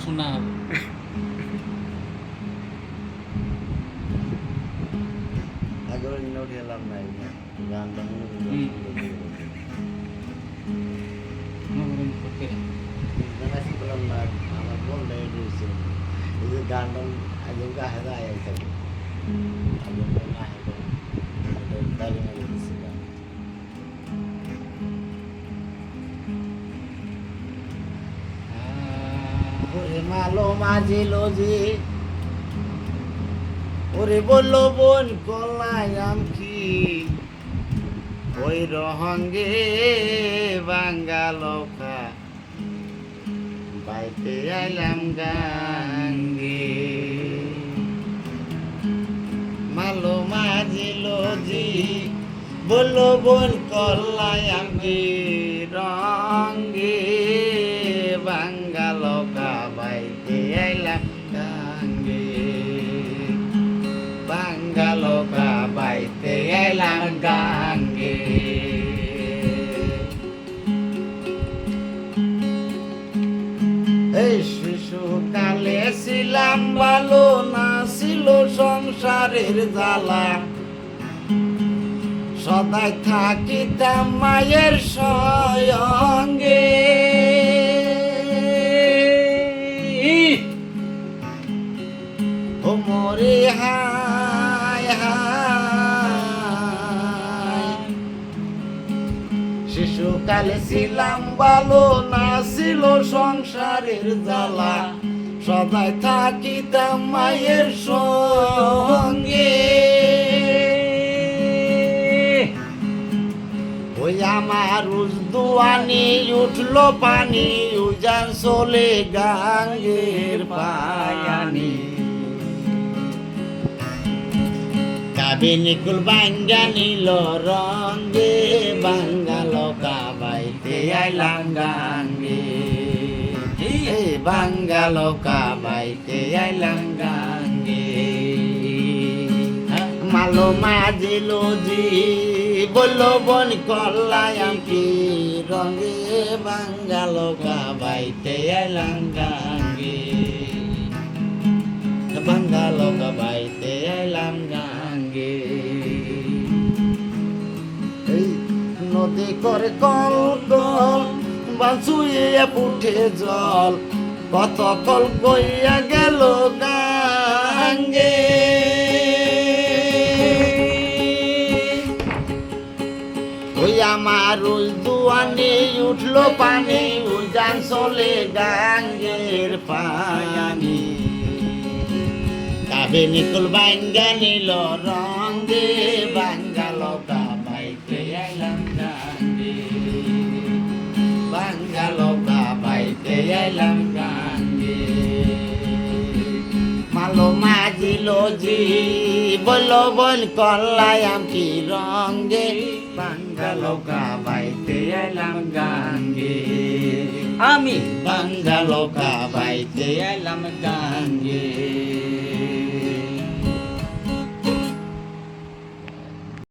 শোনা হবে। আগে ওই নোট এলাম নাই গানটা মনে করি গান বললাম না আমার মনটা এটা হয়েছে এই যে গানটা আগে গাহে আয় থাকে আগে না হেঁটে তালি মেরে দিচ্ছে গান ওরে মালো মাঝিল যে ওরে বললো বোন কলায়াম কি ওই রহঙ্গে বাঙ্গালকা বাইতে আইলাম গাঙ্গে মালো মাঝিল জি বললো বোন কলায়াম কি রঙ্গে বাঙ্গালকা বাইতে আইলাম গাঙ্গে বাঙ্গালকা বাইতে আইলাম গাঙ্গে এই শিশুকালে ছিলাম ভালো না ছিল সংসারের জ্বালা সদাই থাকিতাম মায়ের সঙ্গে ও মরে হায় হায় শিশুকালে ছিলাম ভালো না ছিল সংসারের জ্বালা সদাই থাকিতাম মায়ের সঙ্গে ওই আমার উজদুয়ানি উঠলো পানি উজান চলে গাঙ্গের পায়ানি কাবিনিকুল বাঙ্গা নিল রঙ্গে বাঙ্গালকা বাইতে আইলাম গাঙ্গে বাঙ্গালকা বাইতে আইলাম গাঙ্গে মালো মাঝিল জি বললো বন কলায়াম কি রঙে বাঙ্গালকা বাইতে আইলাম গাঙ্গে বাঙ্গালকা বাইতে আইলাম গাঙ্গে এই নদী করে কল কল বাঁচুয়ে পুঠে জল কত কল বইয়া গেল গাঙ্গে ওই আমার ওই দুয়ানি উঠলো পানি উজান চলে গাঙ্গের পায়ানি কাবিনিকুল বাঙ্গা নিল রঙ্গে বাঙ্গালকা বাইতে আইলাম গাঙ্গে বাঙ্গালকা বাইতে আইলাম গাঙ্গে মালো মাঝিল জি বললো বল কলায়াম কি রঙ্গে বাঙ্গালকা বাইতে আইলাম গাঙ্গে আমি বাঙ্গালকা বাইতে আইলাম গাঙ্গে